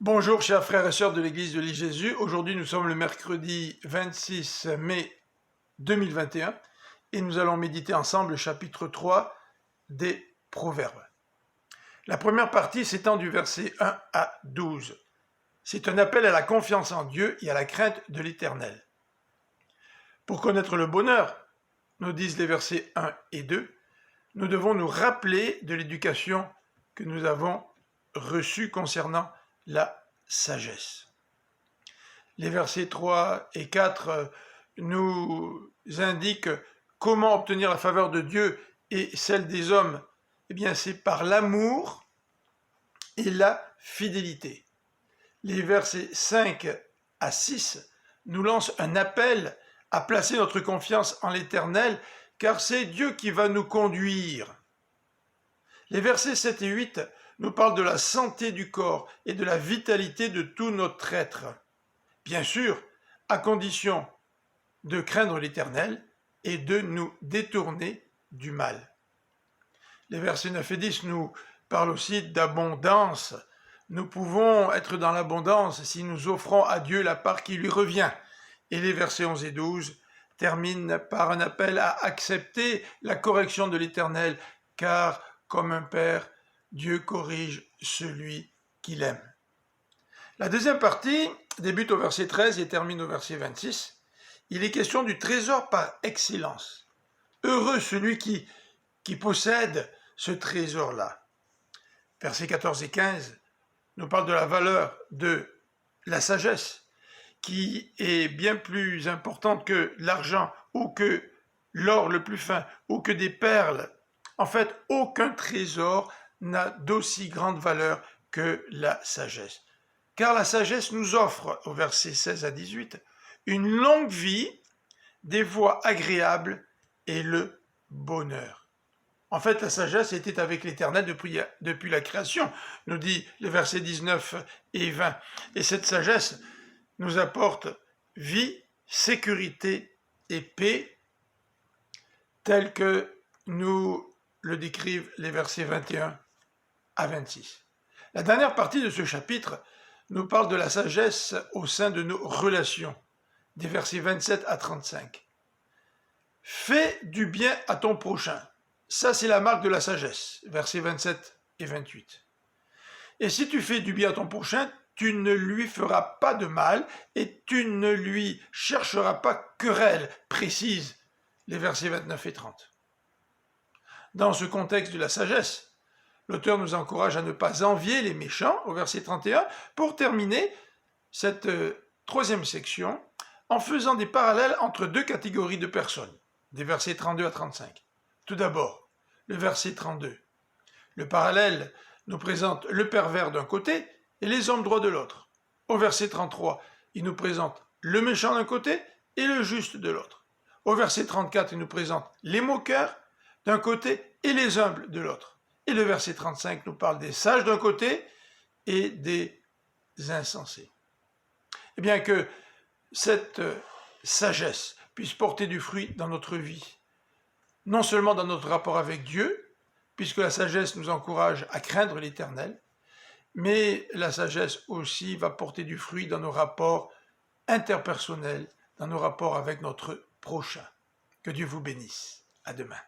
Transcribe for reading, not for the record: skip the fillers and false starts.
Bonjour chers frères et sœurs de l'église de l'I-Jésus. Aujourd'hui nous sommes le mercredi 26 mai 2021 et nous allons méditer ensemble le chapitre 3 des Proverbes. La première partie s'étend du verset 1 à 12. C'est un appel à la confiance en Dieu et à la crainte de l'Éternel. Pour connaître le bonheur, nous disent les versets 1 et 2, nous devons nous rappeler de l'éducation que nous avons reçue concernant la sagesse. Les versets 3 et 4 nous indiquent comment obtenir la faveur de Dieu et celle des hommes. Eh bien, c'est par l'amour et la fidélité. Les versets 5 à 6 nous lancent un appel à placer notre confiance en l'Éternel, car c'est Dieu qui va nous conduire. Les versets 7 et 8 nous parlent de la santé du corps et de la vitalité de tout notre être. Bien sûr, à condition de craindre l'Éternel et de nous détourner du mal. Les versets 9 et 10 nous parlent aussi d'abondance. Nous pouvons être dans l'abondance si nous offrons à Dieu la part qui lui revient. Et les versets 11 et 12 terminent par un appel à accepter la correction de l'Éternel, car comme un père, Dieu corrige celui qu'il aime. La deuxième partie débute au verset 13 et termine au verset 26. Il est question du trésor par excellence. Heureux celui qui possède ce trésor-là. Versets 14 et 15 nous parlent de la valeur de la sagesse, qui est bien plus importante que l'argent ou que l'or le plus fin ou que des perles. En fait, aucun trésor n'a d'aussi grande valeur que la sagesse. Car la sagesse nous offre, au verset 16 à 18, une longue vie, des voies agréables et le bonheur. En fait, la sagesse était avec l'Éternel depuis la création, nous dit le verset 19 et 20. Et cette sagesse nous apporte vie, sécurité et paix, telle que nous le décrivent les versets 21 à 26. La dernière partie de ce chapitre nous parle de la sagesse au sein de nos relations, des versets 27 à 35. Fais du bien à ton prochain. Ça, c'est la marque de la sagesse, versets 27 et 28. Et si tu fais du bien à ton prochain, tu ne lui feras pas de mal et tu ne lui chercheras pas querelle, précise les versets 29 et 30. Dans ce contexte de la sagesse, l'auteur nous encourage à ne pas envier les méchants, au verset 31, pour terminer cette troisième section en faisant des parallèles entre deux catégories de personnes, des versets 32 à 35. Tout d'abord, le verset 32. Le parallèle nous présente le pervers d'un côté et les hommes droits de l'autre. Au verset 33, il nous présente le méchant d'un côté et le juste de l'autre. Au verset 34, il nous présente les moqueurs d'un côté et les humbles de l'autre. Et le verset 35 nous parle des sages d'un côté et des insensés. Eh bien que cette sagesse puisse porter du fruit dans notre vie, non seulement dans notre rapport avec Dieu, puisque la sagesse nous encourage à craindre l'Éternel, mais la sagesse aussi va porter du fruit dans nos rapports interpersonnels, dans nos rapports avec notre prochain. Que Dieu vous bénisse. À demain.